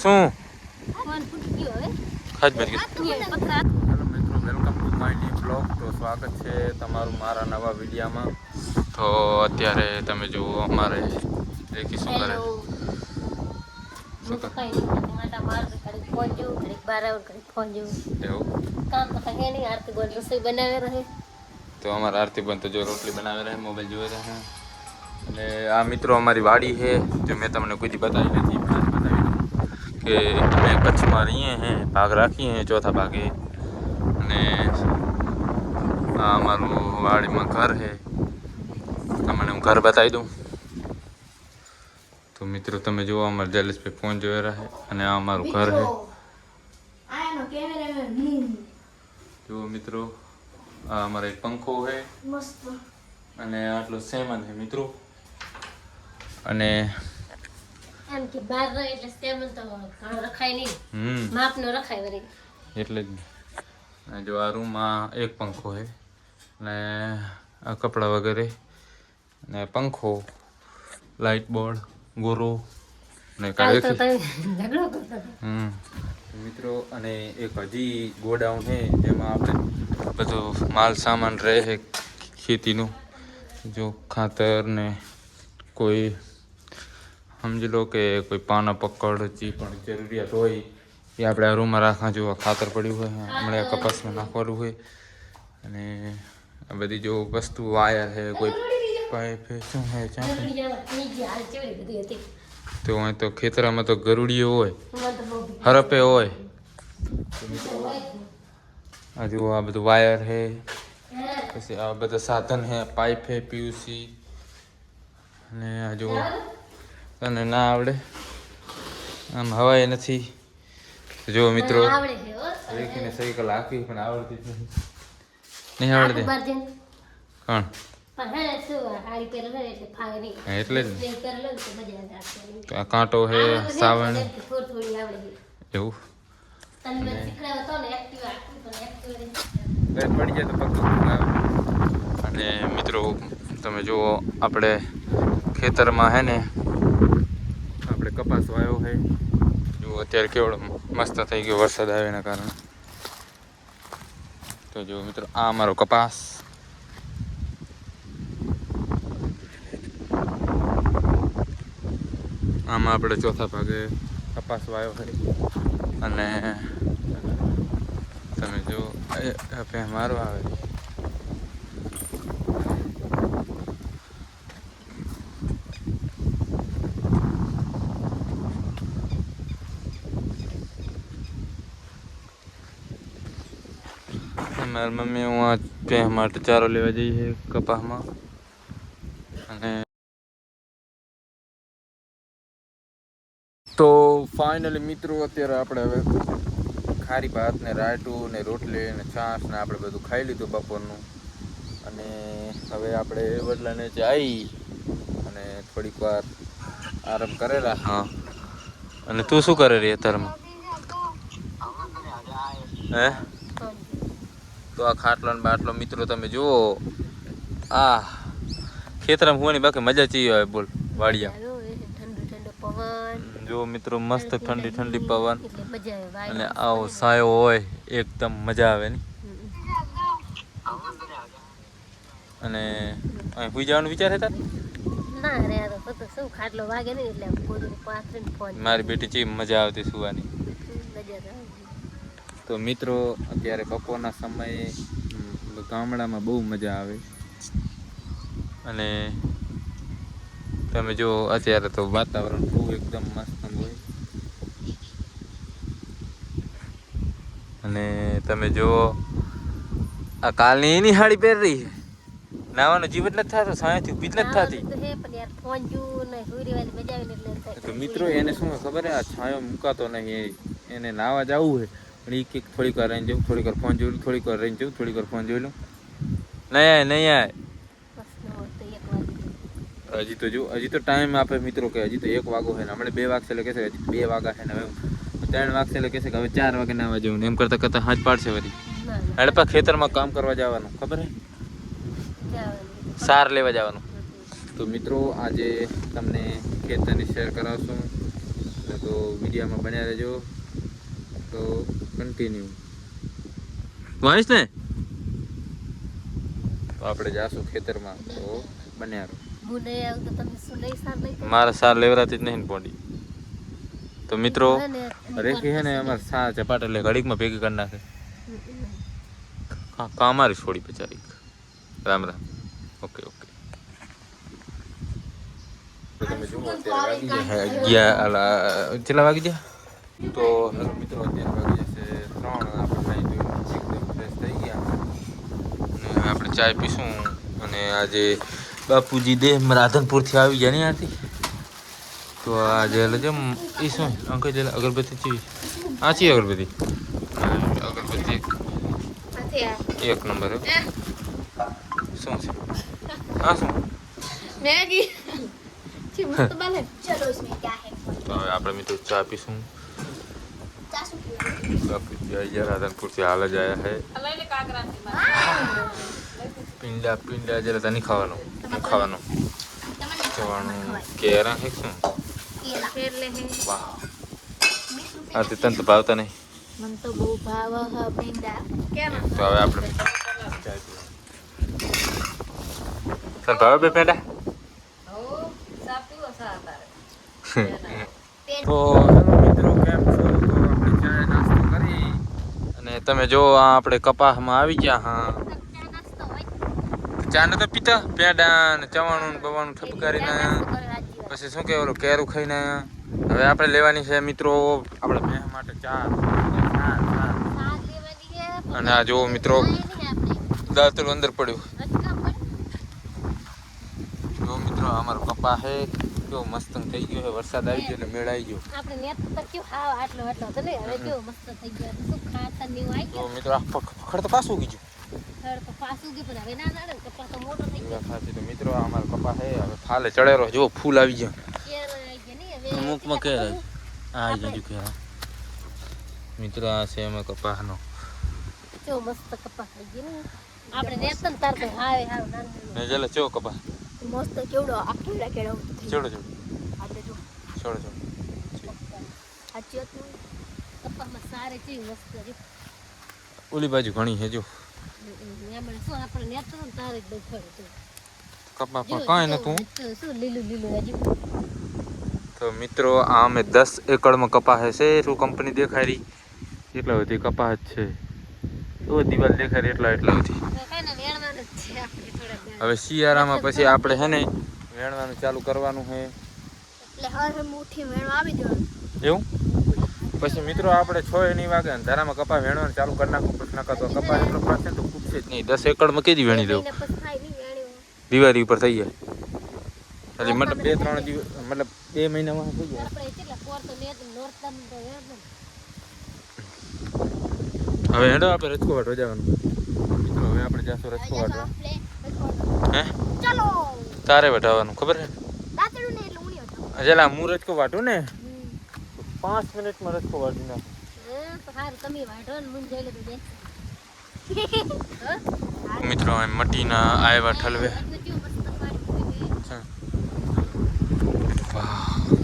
શું ખાજ મત હેલો મિત્રો, welcome to my new blog. તો સ્વાગત છે તમારું મારા નવા વિડીયામાં. તો અત્યારે તમે જુઓ અમારે રેખી શું કરે તો અમારા આરતી બંધ તો જો રોટલી બનાવી રહે, મોબાઈલ જોઈ રહે. અને આ મિત્રો અમારી વાડી છે, જો મેં તમને કોઈ દી બતાવી નથી, પણ આજ બતાવી દઉં કે અમે કચ્છમાં રહીએ हैं, ભાગ રાખીએ हैं ચોથા ભાગે. અને આ અમારું વાડીમાં ઘર છે, તમને હું ઘર બતાવી દઉં. તો મિત્રો તમે જુઓ, અમારે જલેશભાઈ ફોન જોઈ રહ્યા છે, અને આ અમારું ઘર છે. જુઓ મિત્રો, આ અમારો એક પંખો છે અને આટલો સેમન છે મિત્રો. અને એમ કે બહાર રહે એટલે સેમન તો રખાય નહીં, માપનો રખાય વળી. એટલે જ ને. જો આ રૂમમાં એક પંખો છે ને આ કપડાં વગેરે ને પંખો, લાઇટ બોર્ડ, ગોરો ને મિત્રો. અને એક હજી ગોડાઉન છે, જેમાં આપણે બધું માલ સામાન રહે છે ખેતીનું. જો ખાતર ને કોઈ સમજી લો કે કોઈ પાના પકડ જે પણ જરૂરિયાત હોય એ આપણે આ રૂમમાં રાખવા. જો ખાતર પડ્યું હોય, હમણાં કપાસમાં નાખવાનું હોય. અને આ બધી જો વસ્તુ વાયર છે, કોઈ પાઇપ છે, શું છે તો અહીં તો ખેતરમાં તો ગરુડીઓ હોય, હરપે હોય. આ જુઓ, આ બધું વાયર છે, પછી આ બધા સાધન છે, પાઇપ છે, પીયુસી. અને આ જુઓ, તને ના આવડે આમ હવાય નથી. જો મિત્રો, રેખીને સાયકલ હાંકી પણ આવડતી જ નહીં આવડતી. કોણ? એટલે જ ને. આ કાંટો છે, સાવણ એવું પડી જાય તો પગ. અને મિત્રો તમે જુઓ, આપણે ખેતરમાં હે ને આપણે કપાસ વાવ્યો છે. જો અત્યારે કેવડો મસ્ત થઈ ગયો વરસાદ આવે એના કારણે. તો જો મિત્રો, આ અમારો કપાસ. આમાં આપણે ચોથા ભાગે કપાસ વાવ્યો છે. અને તમે જો મારો આવે મારી મમ્મી હું આ ભેંસ માટે ચારો લેવા જઈએ કપાસમાં. અને તો ફાઇનલી મિત્રો, અત્યારે આપણે હવે ખારી ભાત ને રાયટું ને રોટલી ને છાશ ને આપણે બધું ખાઈ લીધું બપોરનું. અને હવે આપણે વડલાને જઈ અને થોડીક વાર આરામ કરેલા. હા, અને તું શું કરે રહી અત્યારમાં? હે તો આ ખાટલો ને બાટલો મિત્રો તમે જુઓ, આ ખેતરમાં હોવાની બાકી મજા ચી આવે બોલ વાડિયા. જો મિત્રો, મસ્ત ઠંડી ઠંડી પવન અને આવો સાયો હોય, એકદમ મજા આવે ને. અને અહીં સુઈ જવાનું વિચાર હતા? મારી બેટી ચી મજા આવતી સુવાની. તો મિત્રો, અત્યારે બપોરના સમયે ગામડામાં બહુ મજા આવે. અને તમે જો, અત્યારે તો વાતાવરણ બહુ એકદમ મસ્ત હોય. અને તમે જો, આ કાલની એની સાડી પહેરી છે, નાવાનો જીવ જ નથી થતો, સાયાથી ઊભી જ નથી થતી. તો મિત્રો, એને શું ખબર હે, આ છાંયો મુકાતો નહીં, એને નાવા જવું હોય પણ એ કંઈક થોડીક વાર રહીને જવું, થોડીક વાર ફોન જોઈ લઉં, થોડીક વાર રહીને જવું, થોડીક વાર ફોન જોઈ લઉં. નહીં આય હજી તો જો, હજી તો ટાઈમ આપે મિત્રો કે હજી તો 1 વાગો છે ને, હમણાં 2 વાગશે એટલે કહેશે હજી 2 વાગ્યા છે ને, હવે 3 વાગશે એટલે કહેશે કે હવે 4 વાગે નાવા જવું ને. એમ કરતાં કરતાં હાથ પાડશે વળી. હડપા ખેતરમાં કામ કરવા જવાનું, ખબર હે, સાર લેવા જવાનું. તો મિત્રો, આજે તમને ખેતરની શેર કરાવશું. તો વિડીયોમાં બન્યા રહેજો. તો કન્ટિન્યુ વાંચ ને. તો આપણે જાશું ખેતરમાં, તો બન્યા રહો. હું નહીં આવું તો તમે શું લઈ સાર લઈ મારા સાર લેવરાતી જ નહીં ને પોડી. તો મિત્રો રેખી છે ને અમારે સા ચપાટ એટલે ઘડીકમાં ભેગી કરી નાખે. કામારી છોડી બચારી. રામ રામ. Okay okay. તો તમે જુઓ અત્યારે વાગી ગયા કેટલા વાગી ગયા? તો હેલો મિત્રો અત્યારે વાગી જશે 3. આપણે ખાઈ એકદમ ફ્રેશ થઈ ગયા અને હવે આપણે ચાય પીશું. અને આજે બાપુજી દેહ રાધનપુરથી આવી ગયા નહીં આથી. તો આજે એટલે એ શું અંકલ જે અગરબત્તી ચીવી આ ચી અગરબત્તી અગરબત્તી એક નંબર શું છે આ શું મેગી જી મસ્ત બને. ચલો इसमें क्या है? તો હવે આપણે મિત્રો ચા પીશું. બાપુજી આવી ગયા રાધનપુરથી હાલ જ આવ્યા છે. પિંડા જરા તને ખાવાનું ખાવાનું જવાનું કેરા હે શું વાહ આ તે તને તો ભાવતા નહીં. મન તો બહુ ભાવ હ પિંડા કેમ? તો હવે આપણે તને ભાવે બે પેંડા? તો મિત્રો કેમ છો? તો આપણે ચાય નાસ્તો કરી અને તમે જો આપણે કપાસમાં આવી ગયા. હા ચા નતો પીતા? પેંડા ને ચવાણું બવાણું ઠપકારીને પછી શું કે ઓલું કેરું ખાઈને હવે આપણે લેવાની છે મિત્રો આપણે બે માટે ચા. અને આ જો મિત્રો દાંતરું અંદર પડ્યું. જો મિત્રો અમારો કપા છે કેવો મસ્ત થઈ ગયો છે. વરસાદ આવી ગયો એટલે મેળ આવી ગયો. આપણે નેત તો કેવું હાવ આટલો તો ને હવે કેવો મસ્ત થઈ ગયો. શું ખાતર ને એવું આવી તો ગયું. મિત્રો આ પકડ તો પાછું ગયું. થડ તો પાછું ગયું પણ હવે ના જાણે કપા તો મોટો થઈ ગયો. સાચી તો મિત્રો અમારો કપા છે હવે ફાલે ચડેલો જો ફૂલ આવી ગયા. કેર આવી ગયા નહીં હવે અમુકમાં કે આવી જજો કે મિત્રો આ છે એમાં કપાસનો કેવો મસ્ત કપા થઈ ગયો ને. આપણે નેત તો તાર તો હાવે હાવ નાનું ને જેલે ચો કપા મસ્ત કેવડો આખેડા કેડો ચડો ચડો આપણે જો ચડો ચડો સાચી હતું કપામાં સારે છે મસ્ત છે. ઓલી બાજુ ઘણી છે જો એમાં શું આપણે નેત તો તારે જ દેખાડે છે કપા પણ કાંઈ નતું. શું લીલું લીલું હજી. તો મિત્રો આ અમે 10 એકડમાં કપાસ છે. શું કંપની દેખાય રહી એટલા બધી કપાસ જ છે. તો દિવાલ દેખાય રહી એટલા બધી. હવે શિયાળામાં પછી આપણે છે ને વેણવાનું ચાલુ કરવાનું છે એટલે હર મુઠ્ઠી વેણવા આવી દેવાનું એવું. પછી મિત્રો આપણે 6 નહીં વાગે અંધારામાં કપા વેણવાનું ચાલુ કરી નાખું. પછી નકર તો કપા એટલો પાસે તો ખૂટશે જ નહીં. 10 એકડમાં કેદી વેણી દેવું? દિવાળી ઉપર થઈ જાય એટલે મતલબ 2-3 દિવસ મતલબ 2 મહિનામાં થઈ જાય. હવે હેડો આપણે રચકો વાટવા જવાનું મિત્રો. હવે આપણે જાશું રચકો વાટવા. હે ચલો તારે વટાવવાનું ખબર છે? દાતડું ને એટલે ઉણી હતો. અજલા હું રચકો વાટું ને 5 મિનિટમાં રચકો વાટી નાખું. તો હારું તમે વાટો ને મું જોઈ લેતું દે. મિત્રો આ મટીના આવ્યા ઠલવે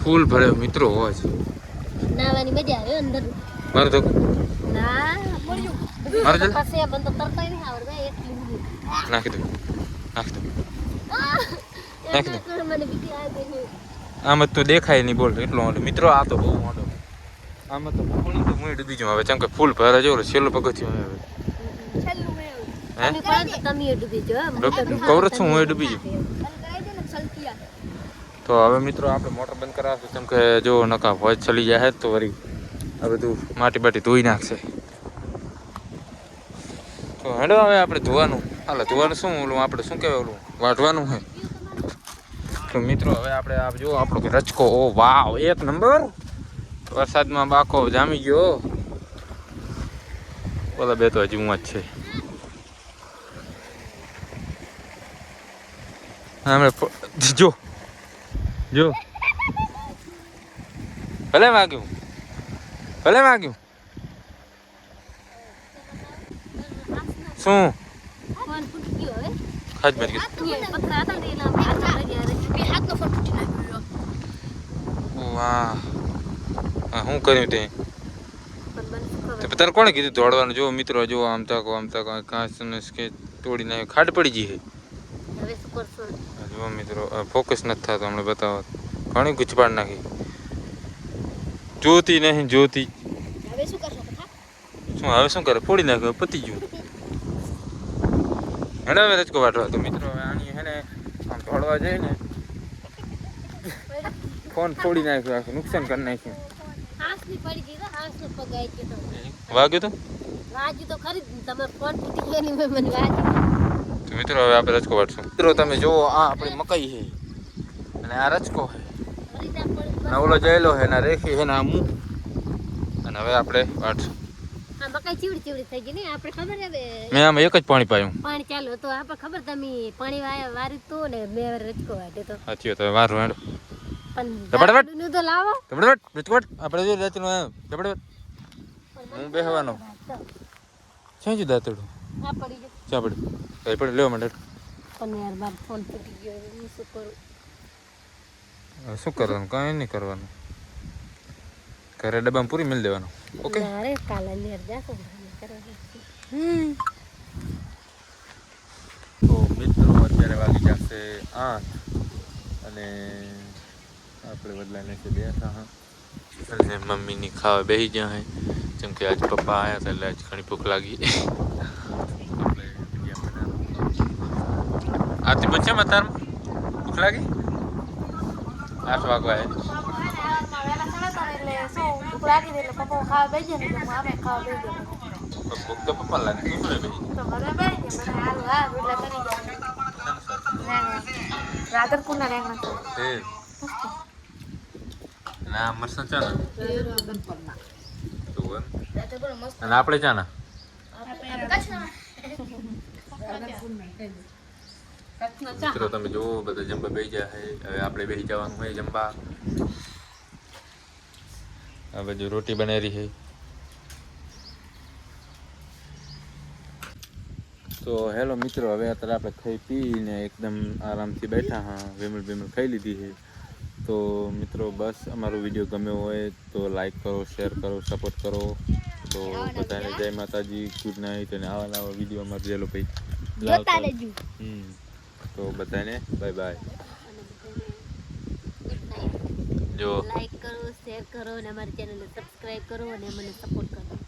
ફૂલ ભર્યો મિત્રો હોય છે. નાવાની મજા આવે અંદર. મારે તો ના મળ્યું મારે તો પાસે બંધ તરતાય નહીં આવડે એટલી બધી. નાખી દો નાખી દો મને બીજી આવી ગઈ. આમ તો દેખાય નહીં બોલ એટલો મોટો મિત્રો. આ તો બહુ મોટો આમાં તો પાણી તો હું ડૂબી જાઉં હવે કેમ કે ફૂલ ભરે જો છેલ્લો પગથિયું હવે છેલ્લું મે હે તમે કોણ તમે ડૂબી જો કવર છું હું ડૂબી જાઉં. તો હવે મિત્રો આપણે મોટર બંધ કરાવશું કેમ કે જો નકા વોચ ચલી જાય તો વળી આ બધું માટી બાટી ધોઈ નાખશે. તો હેડો હવે આપણે ધોવાનું હાલે ધોવાનું શું ઓલું આપણે શું કહેવાય ઓલું વાઢવાનું છે. તો મિત્રો હવે આપણે આ જો આપણો કે રચકો ઓ વાવ 1 નંબર. વરસાદમાં બાકો જામી ગયો. બોલા બે તો હજી હું જ છે. હમણે જો જો ભલે વાગ્યું શું ફોન ફૂટી ગયો હવે. ખાજ મરી ગયું. પથરા હતા ને એના હાથનો ફોન ફૂટી નાખ્યો. વાહ શું કર્યું તે પણ મને શું ખબર તને કોણે કીધું દોડવાનું? જો મિત્રો જો આમ તક કાંચ કે તોડી નાખે ખાડ પડી ગઈ છે. હવે શું કરશું? જો મિત્રો ફોકસ નથી થતો હમણાં બતાવો ઘણી ગુચપાડ નાખી જોતી નહીં જોતી હવે શું કરશો કથા? શું હવે શું કરે ફોડી નાખ્યો પતી ગયું હેને હવે રચકો વાટવા તો મિત્રો હવે આની હે ને આમ દોડવા જાય ને ફોન ફોડી નાખ્યો આખું નુકસાન કરી નાખ્યું હાંસની પડી ગઈ તો હાંસનો પગ આવી ગયો તો. વાગ્યું તો વાગ્યું તો ખરી જ, તમારો ફોન તૂટી ગયો ને મને વાગ્યું. તો મિત્રો હવે આપણે રચકો વાટશું મિત્રો તમે જુઓ આ આપણી મકાઈ છે અને આ રચકો છે ફરીદા પડી અને ઓલો જયેલો છે ને રેખી છે ને આ મું અને હવે આપણે વાટશું આ મકાઈ ચીવડી ચીવડી થઈ ગઈ ને આપણે ખબર હવે મેં આમાં એક જ પાણી પાયું પાણી ચાલુ તો આપણે ખબર તમે પાણી વાર્યું તો ને મેં રચકો વાટ્યો તો સાચી વાત હવે વારું હેડો પણ ધબડધબડ. દાદુનું તો લાવો ધબડધબડ રચકોટ આપણે જો રાતનું ધબડધબડ હું બેહવાનો ક્યાં છે દાંતડું આ પડી ગયું ચા પડ્યું કઈ પડે લેવા માંડે પણ યાર મારો ફોન તૂટી ગયો હવે હું શું કરું? શું કરવાનું કાંઈ નહીં કરવાનું ઘરે ડબ્બામાં પૂરી મિલ દેવાનું ઓકે અરે કાલા લેર જાતો તો મિત્રો અત્યારે વાગી જશે 8 અને આપણે બદલાઈને છે બેઠા હા અને મમ્મીની ખાવા બેસી ગયા હે જેમ કે આજ પપ્પા આવ્યા હતા એટલે આજ ઘણી ભૂખ લાગી આપણે આથી બચ્ચા મતાર ભૂખ લાગી 8 વાગવા હે ભૂખ તો પપ્પા લાગે શું રે બેસી ના મરસા ચાના અને આપણે ચાના મિત્રો તમે જુઓ બધા જમવા બેસી ગયા છે હવે આપણે બેસી જવાનું હોય જમવા આ બાજુ રોટી બનાવી છે તો હેલો મિત્રો હવે અત્યારે આપણે ખાઈ પીને એકદમ આરામથી બેઠા હા વેમલ ખાઈ લીધી છે તો મિત્રો બસ અમારો વિડીયો ગમ્યો હોય તો લાઈક કરો શેર કરો સપોર્ટ કરો તો બધાને જય માતાજી ગુડ નાઇટ અને આવા નવા વિડીયો અમારે જેલો ભાઈ તો બધાને બાય બાય જો લાઈક કરો શેર કરો અને અમારી ચેનલને સબસ્ક્રાઇબ કરો અને મને સપોર્ટ કરો.